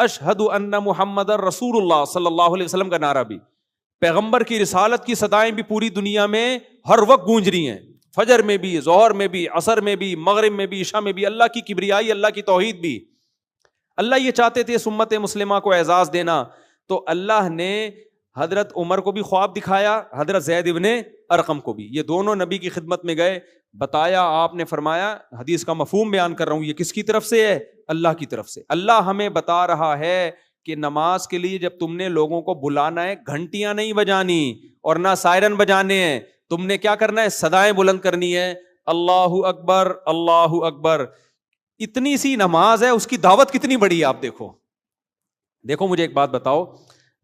اشہد ان محمد رسول اللہ صلی اللہ علیہ وسلم کا نعرہ بھی، پیغمبر کی رسالت کی صدائیں بھی پوری دنیا میں ہر وقت گونج رہی ہیں، فجر میں بھی، ظہر میں بھی، عصر میں بھی، مغرب میں بھی، عشاء میں بھی، اللہ کی کبریائی، اللہ کی توحید بھی۔ اللہ یہ چاہتے تھے اس امت مسلمہ کو اعزاز دینا، تو اللہ نے حضرت عمر کو بھی خواب دکھایا، حضرت زید ابن ارقم کو بھی، یہ دونوں نبی کی خدمت میں گئے، بتایا، آپ نے فرمایا، حدیث کا مفہوم بیان کر رہا ہوں، یہ کس کی طرف سے ہے؟ اللہ کی طرف سے۔ اللہ ہمیں بتا رہا ہے کہ نماز کے لیے جب تم نے لوگوں کو بلانا ہے، گھنٹیاں نہیں بجانی اور نہ سائرن بجانے ہیں، تم نے کیا کرنا ہے؟ صدائیں بلند کرنی ہے، اللہ اکبر، اللہ اکبر۔ اتنی سی نماز ہے، اس کی دعوت کتنی بڑی ہے، آپ دیکھو۔ دیکھو مجھے ایک بات بتاؤ،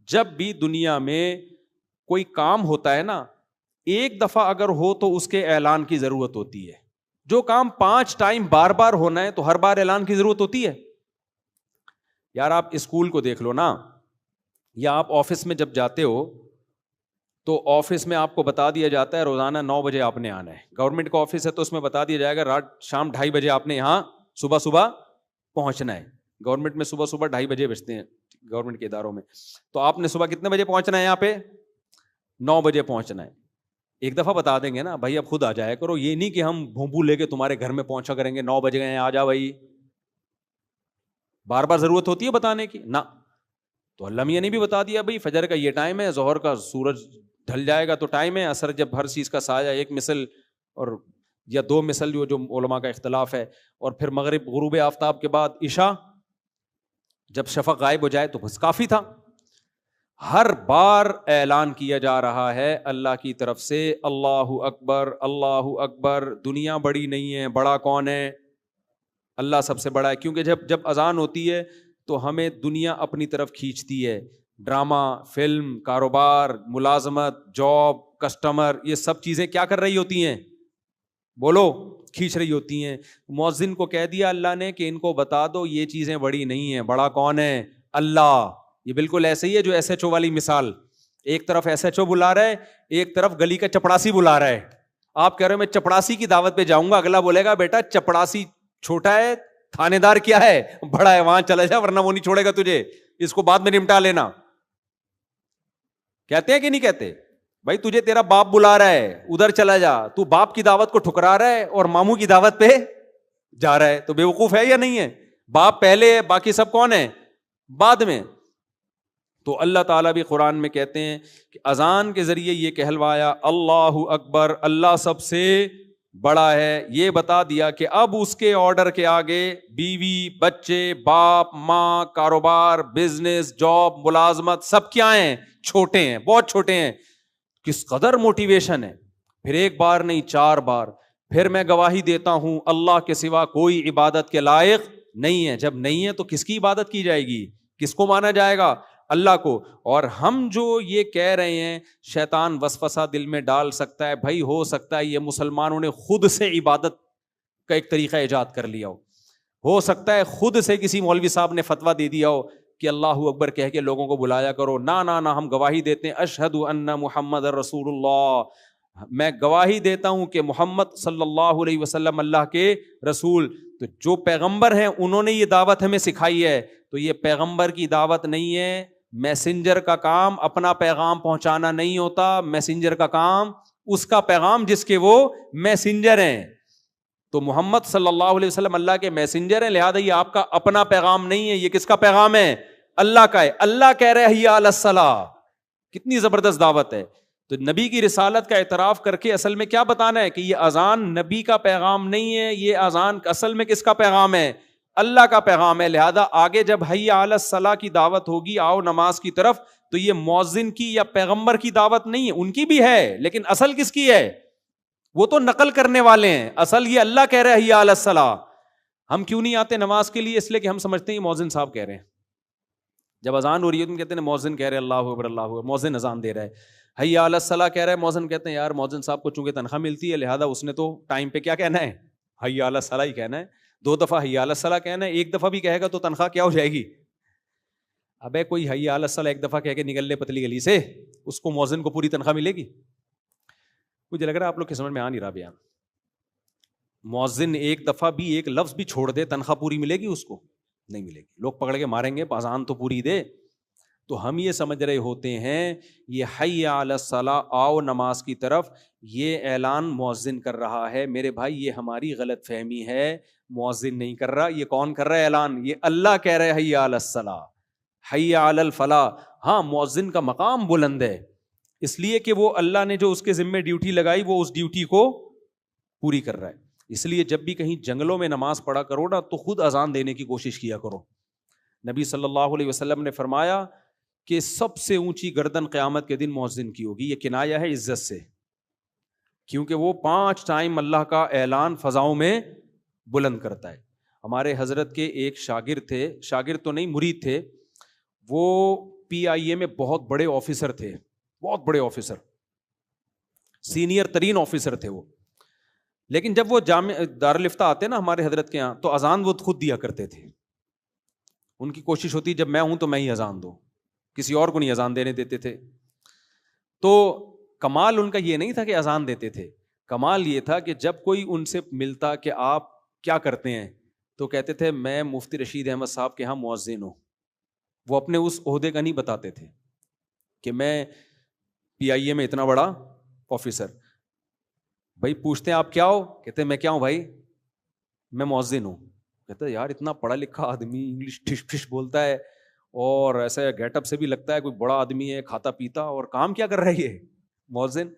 جب بھی دنیا میں کوئی کام ہوتا ہے نا، ایک دفعہ اگر ہو تو اس کے اعلان کی ضرورت ہوتی ہے۔ جو کام 5 ٹائم بار بار ہونا ہے تو ہر بار اعلان کی ضرورت ہوتی ہے۔ یار آپ اسکول کو دیکھ لو نا، یا آپ آفس میں جب جاتے ہو تو آفس میں آپ کو بتا دیا جاتا ہے روزانہ 9 بجے آپ نے آنا ہے۔ گورنمنٹ کا آفس ہے تو اس میں بتا دیا جائے گا رات شام 2:30 بجے آپ نے یہاں صبح پہنچنا ہے۔ گورنمنٹ میں صبح 2:30 بجے بجتے ہیں گورنمنٹ کے اداروں میں، تو آپ نے صبح کتنے بجے پہنچنا ہے؟ یہاں پہ 9 بجے پہنچنا ہے۔ ایک دفعہ بتا دیں گے نا بھائی اب خود آ جایا کرو، یہ نہیں کہ ہم بھونپو لے کے تمہارے گھر میں پہنچا کریں گے 9 بج گئے ہیں آ جا بھائی، بار بار ضرورت ہوتی ہے بتانے کی نا۔ تو اللہ میاں نے بھی بتا دیا بھائی فجر کا یہ ٹائم ہے، ظہر کا سورج ڈھل جائے گا تو ٹائم ہے، عصر جب ہر چیز کا سایہ 1 مثل اور یا 2 مثل جو علماء کا اختلاف ہے، اور پھر مغرب غروب آفتاب کے بعد عشاء جب شفق غائب ہو جائے تو بس کافی تھا۔ ہر بار اعلان کیا جا رہا ہے اللہ کی طرف سے، اللہ اکبر، اللہ اکبر۔ دنیا بڑی نہیں ہے، بڑا کون ہے؟ اللہ سب سے بڑا ہے، کیونکہ جب اذان ہوتی ہے تو ہمیں دنیا اپنی طرف کھینچتی ہے۔ ڈرامہ، فلم، کاروبار، ملازمت، جاب، کسٹمر، یہ سب چیزیں کیا کر رہی ہوتی ہیں؟ بولو، کھینچ رہی ہوتی ہیں۔ مؤذن کو کہہ دیا اللہ نے کہ ان کو بتا دو یہ چیزیں بڑی نہیں ہیں، بڑا کون ہے؟ اللہ۔ یہ بالکل ایسے ہی ہے جو ایس ایچ او والی مثال، ایک طرف ایس ایچ او بلا رہا ہے، ایک طرف گلی کا چپڑاسی بلا رہا ہے۔ آپ کہہ رہے ہو میں چپڑاسی کی دعوت پہ جاؤں گا، اگلا بولے گا بیٹا چپڑاسی چھوٹا ہے، تھانے دار کیا ہے؟ بڑا ہے، وہاں چلا جا ورنہ وہ نہیں چھوڑے گا تجھے، اس کو بعد میں نمٹا لینا۔ کہتے ہیں کہ نہیں کہتے؟ بھائی تجھے تیرا باپ بلا رہا ہے، ادھر چلا جا، تو باپ کی دعوت کو ٹھکرا رہا ہے اور ماموں کی دعوت پہ جا رہا ہے، تو بے وقوف ہے یا نہیں ہے؟ باپ پہلے ہے، باقی سب کون ہے؟ بعد میں۔ تو اللہ تعالیٰ بھی قرآن میں کہتے ہیں کہ اذان کے ذریعے یہ کہلوایا اللہ اکبر، اللہ سب سے بڑا ہے۔ یہ بتا دیا کہ اب اس کے آرڈر کے آگے بیوی، بچے، باپ، ماں، کاروبار، بزنس، جاب، ملازمت سب کیا ہیں؟ چھوٹے ہیں، بہت چھوٹے ہیں۔ کس قدر موٹیویشن ہے۔ پھر ایک بار نہیں 4 بار، پھر میں گواہی دیتا ہوں اللہ کے سوا کوئی عبادت کے لائق نہیں ہے۔ جب نہیں ہے تو کس کی عبادت کی جائے گی؟ کس کو مانا جائے گا؟ اللہ کو۔ اور ہم جو یہ کہہ رہے ہیں، شیطان وسوسہ دل میں ڈال سکتا ہے، بھائی ہو سکتا ہے یہ مسلمانوں نے خود سے عبادت کا ایک طریقہ ایجاد کر لیا ہو سکتا ہے خود سے کسی مولوی صاحب نے فتویٰ دے دیا ہو کہ اللہ اکبر کہہ کے لوگوں کو بلایا کرو۔ نہ ہم گواہی دیتے ہیں اشہد ان محمد رسول اللہ، میں گواہی دیتا ہوں کہ محمد صلی اللہ علیہ وسلم اللہ کے رسول۔ تو جو پیغمبر ہیں انہوں نے یہ دعوت ہمیں سکھائی ہے، تو یہ پیغمبر کی دعوت نہیں ہے۔ میسنجر کا کام اپنا پیغام پہنچانا نہیں ہوتا، میسنجر کا کام اس کا پیغام جس کے وہ میسنجر ہیں۔ تو محمد صلی اللہ علیہ وسلم اللہ کے میسنجر ہیں، لہذا یہ آپ کا اپنا پیغام نہیں ہے، یہ کس کا پیغام ہے؟ اللہ کا ہے۔ اللہ کہہ رہے حی علی الصلاۃ، کتنی زبردست دعوت ہے۔ تو نبی کی رسالت کا اعتراف کر کے اصل میں کیا بتانا ہے کہ یہ اذان نبی کا پیغام نہیں ہے، یہ اذان اصل میں کس کا پیغام ہے؟ اللہ کا پیغام ہے۔ لہذا آگے جب حی علی الصلاۃ کی دعوت ہوگی، آؤ نماز کی طرف، تو یہ مؤذن کی یا پیغمبر کی دعوت نہیں ہے، ان کی بھی ہے لیکن اصل کس کی ہے؟ وہ تو نقل کرنے والے ہیں، اصل یہ اللہ کہہ رہے ہیں حی علی الصلاۃ۔ ہم کیوں نہیں آتے نماز کے لیے؟ اس لیے کہ ہم سمجھتے ہیں مؤذن صاحب کہہ رہے ہیں۔ جب اذان ہو رہی ہے تم کہتے ہیں مؤذن کہہ رہے اللہ اکبر اللہ اکبر، مؤذن اذان دے رہا ہے۔ حی علی الصلاۃ کہہ رہا ہے مؤذن، کہتے ہیں یار مؤذن صاحب کو چونکہ تنخواہ ملتی ہے لہذا اس نے تو ٹائم پہ کیا کہنا ہے؟ حی علی الصلاۃ ہی کہنا ہے۔ 2 دفعہ حی علی الصلاۃ کہنا ہے، 1 دفعہ بھی کہے گا تو تنخواہ کیا ہو جائے گی؟ ابے کوئی حی علی الصلاۃ 1 دفعہ کہہ کے نکل لے پتلی گلی سے، اس کو مؤذن کو پوری تنخواہ ملے گی؟ مجھے لگ رہا ہے آپ لوگ کے سمجھ میں آ نہیں رہا بیان۔ مؤذن 1 دفعہ بھی 1 لفظ بھی چھوڑ دے تنخواہ پوری ملے گی اس کو؟ نہیں ملے گی. لوگ پکڑ کے ماریں گے اذان تو پوری دے. تو ہم یہ سمجھ رہے ہوتے ہیں یہ حی علی الصلاۃ، آؤ نماز کی طرف، یہ اعلان مؤذن کر رہا ہے. میرے بھائی یہ ہماری غلط فہمی ہے، مؤذن نہیں کر رہا. یہ کون کر رہا ہے اعلان؟ یہ اللہ کہہ رہے حی علی الصلاۃ، حی علی الفلاح. ہاں مؤذن کا مقام بلند ہے، اس لیے کہ وہ اللہ نے جو اس کے ذمے ڈیوٹی لگائی وہ اس ڈیوٹی کو پوری کر رہا ہے. اس لیے جب بھی کہیں جنگلوں میں نماز پڑھا کرو نا تو خود اذان دینے کی کوشش کیا کرو. نبی صلی اللہ علیہ وسلم نے فرمایا کہ سب سے اونچی گردن قیامت کے دن مؤذن کی ہوگی. یہ کنایہ ہے عزت سے، کیونکہ وہ 5 ٹائم اللہ کا اعلان فضاؤں میں بلند کرتا ہے. ہمارے حضرت کے ایک شاگرد تھے، شاگرد تو نہیں مرید تھے، وہ PIA میں بہت بڑے آفیسر تھے، بہت بڑے آفیسر، سینئر ترین آفیسر تھے وہ. لیکن جب وہ جامع دارالفتہ آتے نا ہمارے حضرت کے یہاں تو اذان وہ خود دیا کرتے تھے. ان کی کوشش ہوتی جب میں ہوں تو میں ہی اذان دوں، کسی اور کو نہیں اذان دینے دیتے تھے. تو کمال ان کا یہ نہیں تھا کہ اذان دیتے تھے، کمال یہ تھا کہ جب کوئی ان سے ملتا کہ آپ کیا کرتے ہیں تو کہتے تھے میں مفتی رشید احمد صاحب کے ہاں مؤذن ہوں. وہ اپنے اس عہدے کا نہیں بتاتے تھے کہ میں PIA میں اتنا بڑا آفیسر. بھائی پوچھتے ہیں آپ کیا ہو؟ کہتے ہیں میں کیا ہوں بھائی، میں مؤذن ہوں. کہتے ہیں یار اتنا پڑھا لکھا آدمی انگلش ٹھش ٹھش بولتا ہے اور ایسے گیٹ اپ سے بھی لگتا ہے کوئی بڑا آدمی ہے، کھاتا پیتا، اور کام کیا کر رہا ہے یہ مؤذن؟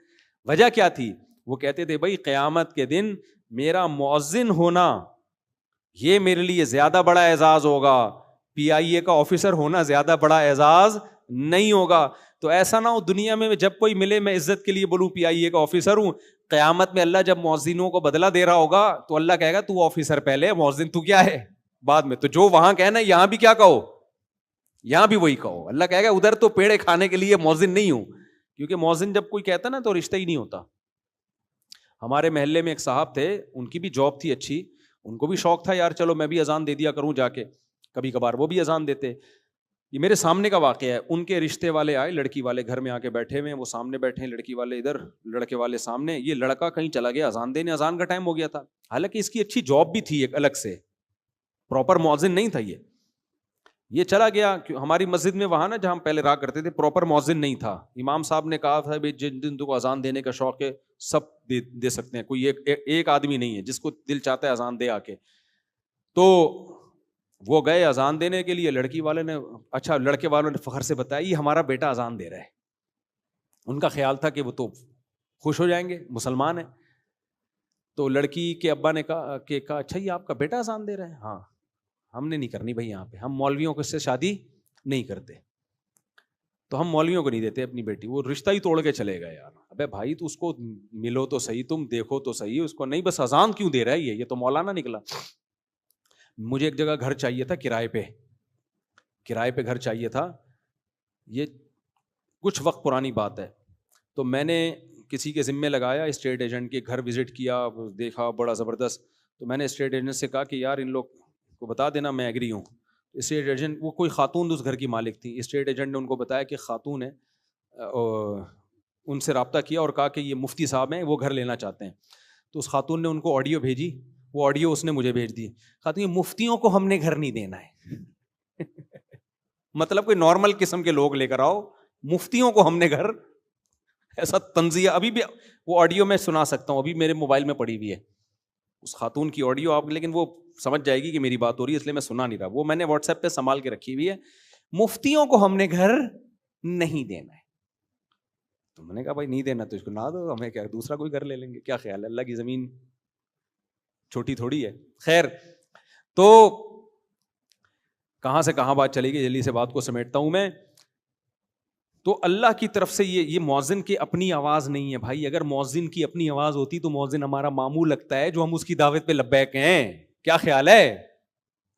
وجہ کیا تھی؟ وہ کہتے تھے بھائی قیامت کے دن میرا مؤذن ہونا یہ میرے لیے زیادہ بڑا اعزاز ہوگا، PIA کا آفیسر ہونا زیادہ بڑا اعزاز نہیں ہوگا. تو ایسا نہ ہو دنیا میں جب کوئی ملے میں عزت کے لیے بولوں PIA کا آفیسر ہوں، قیامت میں اللہ جب مؤذنوں کو بدلہ دے رہا ہوگا تو اللہ کہے گا تو آفیسر پہلے، مؤذن تو کیا ہے بعد میں. تو جو وہاں کہنا یہاں بھی کیا کہو، یہاں بھی وہی کہو. اللہ کہے گا ادھر تو پیڑے کھانے کے لیے مؤذن نہیں ہوں، کیونکہ مؤذن جب کوئی کہتا نا تو رشتہ ہی نہیں ہوتا. ہمارے محلے میں ایک صاحب تھے، ان کی بھی جاب تھی اچھی، ان کو بھی شوق تھا یار چلو میں بھی اذان دے دیا کروں جا کے، کبھی کبھار وہ بھی اذان دیتے. یہ میرے سامنے کا واقعہ ہے. ان کے رشتے والے آئے، لڑکی والے گھر میں آ کے بیٹھے ہوئے ہیں، وہ سامنے بیٹھے ہیں، لڑکی والے ادھر، لڑکے والے سامنے. یہ لڑکا کہیں چلا گیا اذان دینے، اذان کا ٹائم ہو گیا تھا. حالانکہ اس کی اچھی جاب بھی تھی ایک الگ سے، پراپر مؤذن نہیں تھا یہ چلا گیا. ہماری مسجد میں وہاں نا جہاں ہم پہلے رہا کرتے تھے پراپر مؤذن نہیں تھا. امام صاحب نے کہا تھا جن دن کو اذان دینے کا شوق ہے سب دے سکتے ہیں، کوئی ایک آدمی نہیں ہے، جس کو دل چاہتا ہے اذان دے آ کے. تو وہ گئے اذان دینے کے لیے. لڑکی والے نے لڑکے والوں نے فخر سے بتایا یہ ہمارا بیٹا اذان دے رہا ہے. ان کا خیال تھا کہ وہ تو خوش ہو جائیں گے، مسلمان ہیں. تو لڑکی کے ابا نے کہا اچھا یہ آپ کا بیٹا اذان دے رہا ہے؟ ہاں. ہم نے نہیں کرنی بھائی، یہاں پہ ہم مولویوں کو سے شادی نہیں کرتے، تو ہم مولویوں کو نہیں دیتے اپنی بیٹی. وہ رشتہ ہی توڑ کے چلے گا یار. ابے بھائی تو اس کو ملو تو صحیح، تم دیکھو تو صحیح، اس کو نہیں بس اذان کیوں دے رہا ہے یہ تو مولانا نکلا. مجھے ایک جگہ گھر چاہیے تھا کرائے پہ گھر چاہیے تھا. یہ کچھ وقت پرانی بات ہے. تو میں نے کسی کے ذمے لگایا، اسٹیٹ ایجنٹ کے گھر وزٹ کیا، دیکھا بڑا زبردست. تو میں نے اسٹیٹ ایجنٹ سے کہا کہ یار ان لوگ کو بتا دینا میں ایگری ہوں. اسٹیٹ ایجنٹ، وہ کوئی خاتون اس گھر کی مالک تھی، اسٹیٹ ایجنٹ نے ان کو بتایا کہ خاتون ہے، ان سے رابطہ کیا اور کہا کہ یہ مفتی صاحب ہیں، وہ گھر لینا چاہتے ہیں. تو اس خاتون نے ان کو آڈیو بھیجی، وہ آڈیو اس نے مجھے بھیج دی. خاتون، یہ مفتیوں کو ہم نے گھر نہیں دینا ہے. مطلب کوئی نارمل قسم کے لوگ لے کر آؤ، مفتیوں کو ہم نے گھر، ایسا تنزیہ. ابھی بھی وہ آڈیو میں سنا سکتا ہوں، ابھی میرے موبائل میں پڑی ہوئی ہے اس خاتون کی آڈیو آپ، لیکن وہ سمجھ جائے گی کہ میری بات ہو رہی ہے اس لیے میں سنا نہیں رہا. وہ میں نے واٹس ایپ پہ سنبھال کے رکھی ہوئی ہے. مفتیوں کو ہم نے گھر نہیں دینا ہے. تو میں نے کہا بھائی نہیں دینا تو اس کو نہ دو، ہمیں کیا دوسرا کوئی گھر لے لیں گے، کیا خیال ہے، اللہ کی زمین چھوٹی تھوڑی ہے. خیر، تو کہاں سے کہاں بات چلے گی، جلدی سے بات کو سمیٹتا ہوں میں. تو اللہ کی طرف سے یہ مؤذن کی اپنی آواز نہیں ہے بھائی. اگر مؤذن کی اپنی آواز ہوتی تو مؤذن ہمارا ماموں لگتا ہے جو ہم اس کی دعوت پہ لبیک ہیں. کیا خیال ہے؟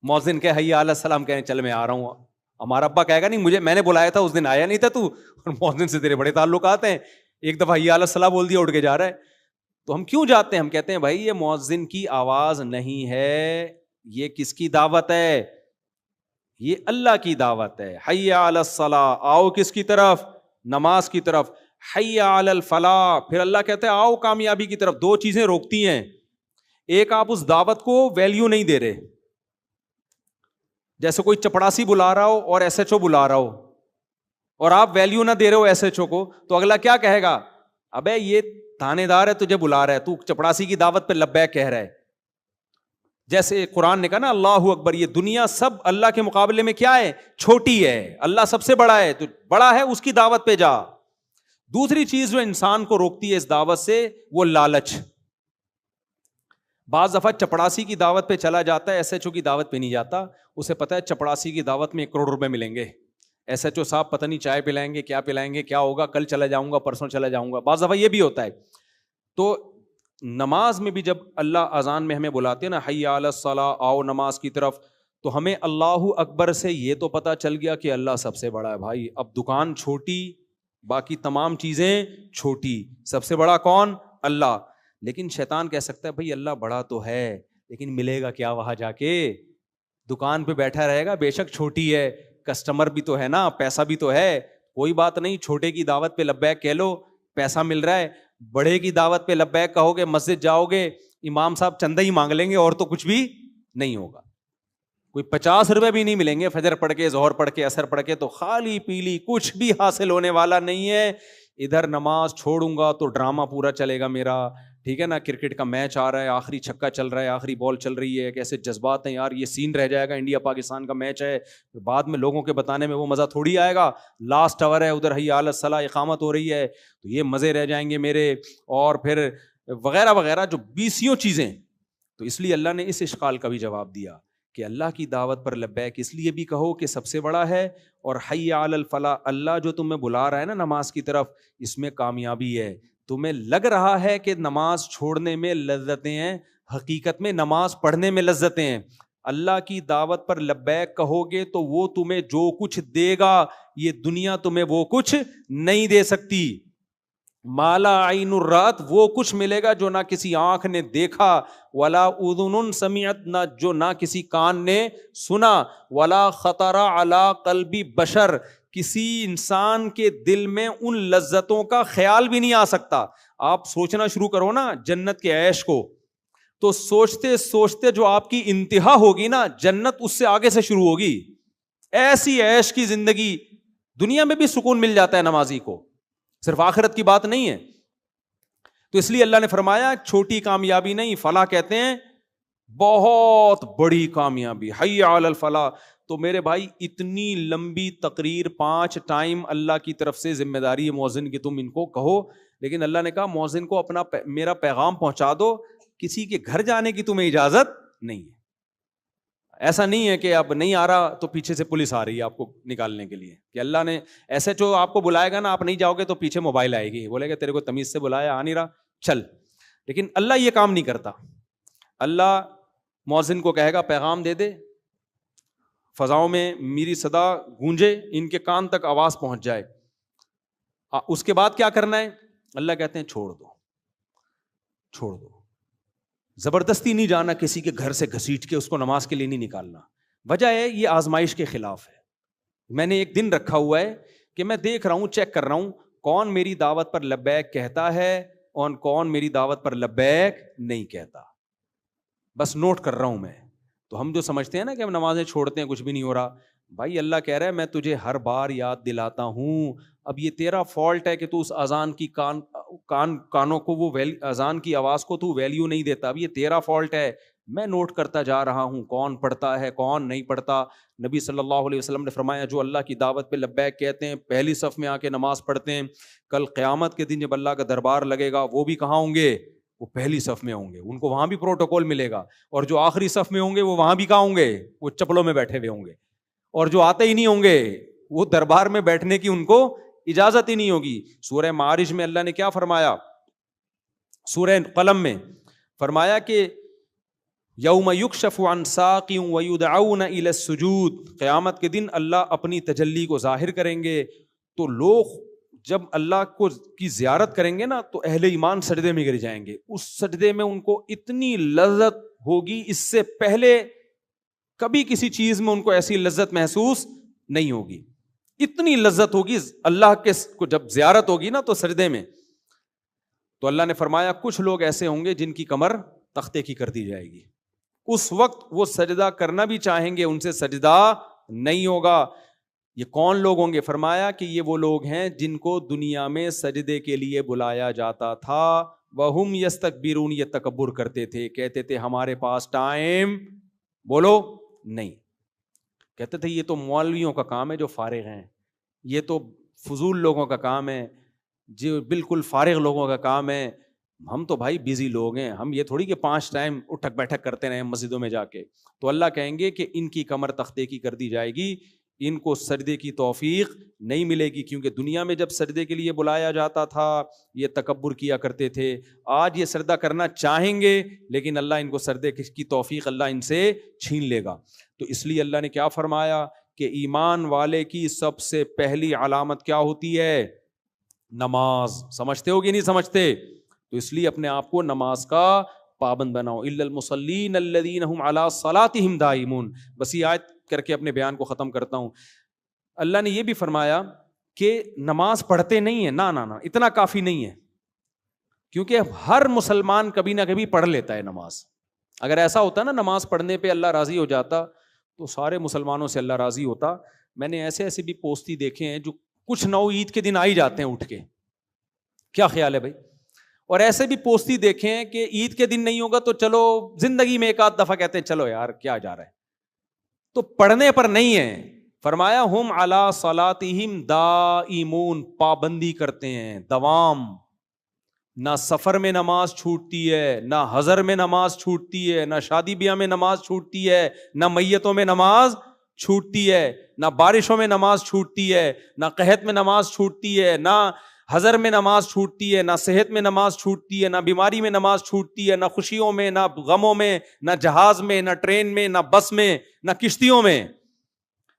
مؤذن کہ حی علی السلام کہیں چل میں آ رہا ہوں، ہمارا ابا کہے گا نہیں میں نے بلایا تھا اس دن آیا نہیں تھا تو، اور مؤذن سے تیرے بڑے تعلقات ہیں، ایک دفعہ حی علی السلام بول دیا اٹھ کے جا رہا ہے. تو ہم کیوں جاتے ہیں؟ ہم کہتے ہیں بھائی یہ مؤذن کی آواز نہیں ہے، یہ کس کی دعوت ہے؟ یہ اللہ کی دعوت ہے. حی علی الصلاۃ، آؤ کس کی طرف؟ نماز کی طرف. حی علی الفلاح، پھر اللہ کہتے ہیں آؤ کامیابی کی طرف. دو چیزیں روکتی ہیں، ایک آپ اس دعوت کو ویلیو نہیں دے رہے، جیسے کوئی چپڑاسی بلا رہا ہو اور ایس ایچ او بلا رہا ہو اور آپ ویلیو نہ دے رہے ہو ایس ایچ او کو، تو اگلا کیا کہے گا؟ ابے یہ تھانے دار ہے، تجھے بلا رہا ہے، تو چپڑاسی کی دعوت پہ لبیک کہہ رہا ہے۔ جیسے قرآن نے کہا نا اللہ اکبر، یہ دنیا سب اللہ کے مقابلے میں کیا ہے؟ چھوٹی ہے، اللہ سب سے بڑا ہے، تو بڑا ہے اس کی دعوت پہ جا۔ دوسری چیز جو انسان کو روکتی ہے اس دعوت سے، وہ لالچ۔ بعض دفعہ چپڑاسی کی دعوت پہ چلا جاتا ہے، ایس ایچ او کی دعوت پہ نہیں جاتا، اسے پتا ہے چپڑاسی کی دعوت میں 1 کروڑ روپے ملیں گے، ایس ایچ او صاحب پتہ نہیں چائے پلائیں گے، کیا پلائیں گے، کیا ہوگا، کل چلا جاؤں گا، پرسوں چلا جاؤں گا۔ بعض دفعہ یہ بھی ہوتا ہے۔ تو نماز میں بھی جب اللہ اذان میں ہمیں بلاتے ہیں نا، حی علی الصلاۃ، آؤ نماز کی طرف، تو ہمیں اللہ اکبر سے یہ تو پتہ چل گیا کہ اللہ سب سے بڑا ہے بھائی۔ اب دکان چھوٹی، باقی تمام چیزیں چھوٹی، سب سے بڑا کون؟ اللہ۔ لیکن شیطان کہہ سکتا ہے بھائی اللہ بڑا تو ہے، لیکن ملے گا کیا وہاں جا کے؟ دکان پہ بیٹھا رہے گا، بے شک چھوٹی ہے، کسٹمر بھی تو ہے نا، پیسہ بھی تو ہے، کوئی بات نہیں، چھوٹے کی دعوت پہ لبیک کہہ لو، پیسہ مل رہا ہے۔ بڑے کی دعوت پہ لبیک کہو گے، مسجد جاؤ گے، امام صاحب چندہ ہی مانگ لیں گے اور تو کچھ بھی نہیں ہوگا، کوئی 50 روپے بھی نہیں ملیں گے، فجر پڑھ کے، ظہر پڑھ کے، عصر پڑھ کے، تو خالی پیلی، کچھ بھی حاصل ہونے والا نہیں ہے۔ ادھر نماز چھوڑوں گا تو ڈرامہ پورا چلے گا میرا، ٹھیک ہے نا، کرکٹ کا میچ آ رہا ہے، آخری چھکا چل رہا ہے، آخری بال چل رہی ہے، کیسے جذبات ہیں یار، یہ سین رہ جائے گا، انڈیا پاکستان کا میچ ہے، بعد میں لوگوں کے بتانے میں وہ مزہ تھوڑی آئے گا، لاسٹ اوور ہے، ادھر حی علی الصلاۃ اقامت ہو رہی ہے، تو یہ مزے رہ جائیں گے میرے، اور پھر وغیرہ وغیرہ جو 20 چیزیں۔ تو اس لیے اللہ نے اس اشکال کا بھی جواب دیا کہ اللہ کی دعوت پر لبیک اس لیے بھی کہو کہ سب سے بڑا ہے، اور حی علی الفلاح، اللہ جو تمہیں بلا رہا ہے نا نماز کی طرف، اس میں کامیابی ہے۔ تمہیں لگ رہا ہے کہ نماز چھوڑنے میں لذتیں ہیں، حقیقت میں نماز پڑھنے میں لذتیں ہیں۔ اللہ کی دعوت پر لبیک کہو گے تو وہ تمہیں جو کچھ دے گا، یہ دنیا تمہیں وہ کچھ نہیں دے سکتی۔ مالا عین الرات، وہ کچھ ملے گا جو نہ کسی آنکھ نے دیکھا، ولا اذن سمعت، نہ کسی کان نے سنا، ولا خطر علی قلب بشر، کسی انسان کے دل میں ان لذتوں کا خیال بھی نہیں آ سکتا۔ آپ سوچنا شروع کرو نا جنت کے عیش کو، تو سوچتے سوچتے جو آپ کی انتہا ہوگی نا، جنت اس سے آگے سے شروع ہوگی۔ ایسی عیش کی زندگی، دنیا میں بھی سکون مل جاتا ہے نمازی کو، صرف آخرت کی بات نہیں ہے۔ تو اس لیے اللہ نے فرمایا چھوٹی کامیابی نہیں، فلاح کہتے ہیں بہت بڑی کامیابی، حی علی الفلاح۔ تو میرے بھائی اتنی لمبی تقریر 5 ٹائم اللہ کی طرف سے ذمہ داری ہے مؤذن کی، تم ان کو کہو، لیکن اللہ نے کہا مؤذن کو اپنا میرا پیغام پہنچا دو، کسی کے گھر جانے کی تمہیں اجازت نہیں ہے۔ ایسا نہیں ہے کہ اب نہیں آ رہا تو پیچھے سے پولیس آ رہی ہے آپ کو نکالنے کے لیے، کہ اللہ نے ایسے جو آپ کو بلائے گا نا، آپ نہیں جاؤ گے تو پیچھے موبائل آئے گی، بولے گا تیرے کو تمیز سے بلایا، آ نہیں رہا، چل۔ لیکن اللہ یہ کام نہیں کرتا۔ اللہ مؤذن کو کہے گا پیغام دے دے، فضاؤں میں میری صدا گونجے، ان کے کان تک آواز پہنچ جائے، اس کے بعد کیا کرنا ہے؟ اللہ کہتے ہیں چھوڑ دو، چھوڑ دو، زبردستی نہیں جانا کسی کے گھر سے گھسیٹ کے اس کو نماز کے لیے نہیں نکالنا۔ وجہ ہے یہ آزمائش کے خلاف ہے۔ میں نے ایک دن رکھا ہوا ہے کہ میں دیکھ رہا ہوں، چیک کر رہا ہوں کون میری دعوت پر لبیک کہتا ہے اور کون میری دعوت پر لبیک نہیں کہتا، بس نوٹ کر رہا ہوں میں۔ تو ہم جو سمجھتے ہیں نا کہ ہم نمازیں چھوڑتے ہیں کچھ بھی نہیں ہو رہا، بھائی اللہ کہہ رہا ہے میں تجھے ہر بار یاد دلاتا ہوں، اب یہ تیرا فالٹ ہے کہ تو اس اذان کی کانوں کو، وہ اذان کی آواز کو تو ویلیو نہیں دیتا، اب یہ تیرا فالٹ ہے، میں نوٹ کرتا جا رہا ہوں کون پڑھتا ہے کون نہیں پڑھتا۔ نبی صلی اللہ علیہ وسلم نے فرمایا جو اللہ کی دعوت پہ لبیک کہتے ہیں، پہلی صف میں آ کے نماز پڑھتے ہیں، کل قیامت کے دن جب اللہ کا دربار لگے گا وہ بھی کہاں ہوں گے؟ وہ پہلی صف میں ہوں گے، ان کو وہاں بھی پروٹوکول ملے گا، اور جو آخری صف میں ہوں گے وہ وہاں بھی کہاں ہوں گے؟ وہ چپلوں میں بیٹھے ہوئے ہوں گے، اور جو آتے ہی نہیں ہوں گے وہ دربار میں بیٹھنے کی ان کو اجازت ہی نہیں ہوگی۔ سورہ معارج میں اللہ نے کیا فرمایا؟ سورہ قلم میں فرمایا کہ یوم یکشف عن ساق ویدعون الی السجود، قیامت کے دن اللہ اپنی تجلی کو ظاہر کریں گے، تو لوگ جب اللہ کو کی زیارت کریں گے نا تو اہل ایمان سجدے میں گر جائیں گے، اس سجدے میں ان کو اتنی لذت ہوگی، اس سے پہلے کبھی کسی چیز میں ان کو ایسی لذت محسوس نہیں ہوگی، اتنی لذت ہوگی اللہ کے کو جب زیارت ہوگی نا تو سجدے میں۔ تو اللہ نے فرمایا کچھ لوگ ایسے ہوں گے جن کی کمر تختے کی کر دی جائے گی، اس وقت وہ سجدہ کرنا بھی چاہیں گے، ان سے سجدہ نہیں ہوگا۔ یہ کون لوگ ہوں گے؟ فرمایا کہ یہ وہ لوگ ہیں جن کو دنیا میں سجدے کے لیے بلایا جاتا تھا، وَهُمْ يَسْتَكْبِرُونَ، یہ تکبر کرتے تھے، کہتے تھے ہمارے پاس ٹائم بولو نہیں، کہتے تھے یہ تو مولویوں کا کام ہے جو فارغ ہیں، یہ تو فضول لوگوں کا کام ہے، جو بالکل فارغ لوگوں کا کام ہے، ہم تو بھائی بیزی لوگ ہیں، ہم یہ تھوڑی کہ 5 ٹائم اٹھک بیٹھک کرتے رہیں مسجدوں میں جا کے۔ تو اللہ کہیں گے کہ ان کی کمر تختے کی کر دی جائے گی، ان کو سجدے کی توفیق نہیں ملے گی، کیونکہ دنیا میں جب سجدے کے لیے بلایا جاتا تھا یہ تکبر کیا کرتے تھے، آج یہ سجدہ کرنا چاہیں گے لیکن اللہ ان کو سجدے کی توفیق اللہ ان سے چھین لے گا۔ تو اس لیے اللہ نے کیا فرمایا کہ ایمان والے کی سب سے پہلی علامت کیا ہوتی ہے؟ نماز۔ سمجھتے ہو کہ نہیں سمجھتے؟ تو اس لیے اپنے آپ کو نماز کا پابند بناؤ۔ الا المصلین الذین هم علی صلاتهم دائمون۔ بس یہ آیت کر کے اپنے بیان کو ختم کرتا ہوں۔ اللہ نے یہ بھی فرمایا کہ نماز پڑھتے نہیں ہیں، نہ اتنا کافی نہیں ہے، کیونکہ ہر مسلمان کبھی نہ کبھی پڑھ لیتا ہے نماز۔ اگر ایسا ہوتا نا نماز پڑھنے پہ اللہ راضی ہو جاتا تو سارے مسلمانوں سے اللہ راضی ہوتا۔ میں نے ایسے بھی پوستی دیکھے ہیں جو کچھ نو عید کے دن آ ہی جاتے ہیں اٹھ کے، کیا خیال ہے بھائی؟ اور ایسے بھی پوستی دیکھے ہیں کہ عید کے دن نہیں ہوگا تو چلو زندگی میں ایک آدھ دفعہ کہتے ہیں چلو یار کیا جا رہا ہے، تو پڑھنے پر نہیں ہے۔ فرمایا ہم علی صلاتہم دائمون، پابندی کرتے ہیں، دوام۔ نہ سفر میں نماز چھوٹتی ہے، نہ حضر میں نماز چھوٹتی ہے، نہ شادی بیاہ میں نماز چھوٹتی ہے، نہ میتوں میں نماز چھوٹتی ہے، نہ بارشوں میں نماز چھوٹتی ہے، نہ قحط میں نماز چھوٹتی ہے، نہ حضر میں نماز چھوٹتی ہے، نہ صحت میں نماز چھوٹتی ہے، نہ بیماری میں نماز چھوٹتی ہے، نہ خوشیوں میں، نہ غموں میں، نہ جہاز میں، نہ ٹرین میں، نہ بس میں، نہ کشتیوں میں۔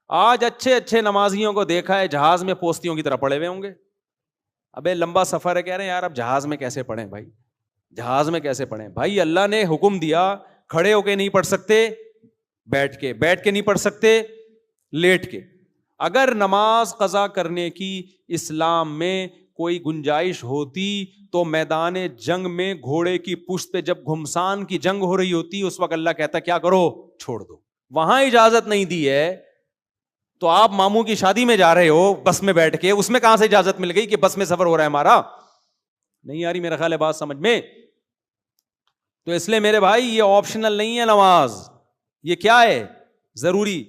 آج اچھے اچھے نمازیوں کو دیکھا ہے جہاز میں پوستیوں کی طرح پڑے ہوئے ہوں گے۔ ابے لمبا سفر ہے، کہہ رہے ہیں یار اب جہاز میں کیسے پڑھیں بھائی، جہاز میں کیسے پڑھیں بھائی؟ اللہ نے حکم دیا، کھڑے ہو کے نہیں پڑھ سکتے، بیٹھ کے نہیں پڑھ سکتے، لیٹ کے۔ اگر نماز قضا کرنے کی اسلام میں کوئی گنجائش ہوتی تو میدان جنگ میں گھوڑے کی پشت پہ جب گھمسان کی جنگ ہو رہی ہوتی اس وقت اللہ کہتا کیا کرو، چھوڑ دو۔ وہاں اجازت نہیں دی ہے تو آپ ماموں کی شادی میں جا رہے ہو بس میں بیٹھ کے، اس میں کہاں سے اجازت مل گئی کہ بس میں سفر ہو رہا ہے ہمارا؟ نہیں آ رہی میرا خیال ہے بات سمجھ میں؟ تو اس لیے میرے بھائی یہ آپشنل نہیں ہے نماز، یہ کیا ہے؟ ضروری۔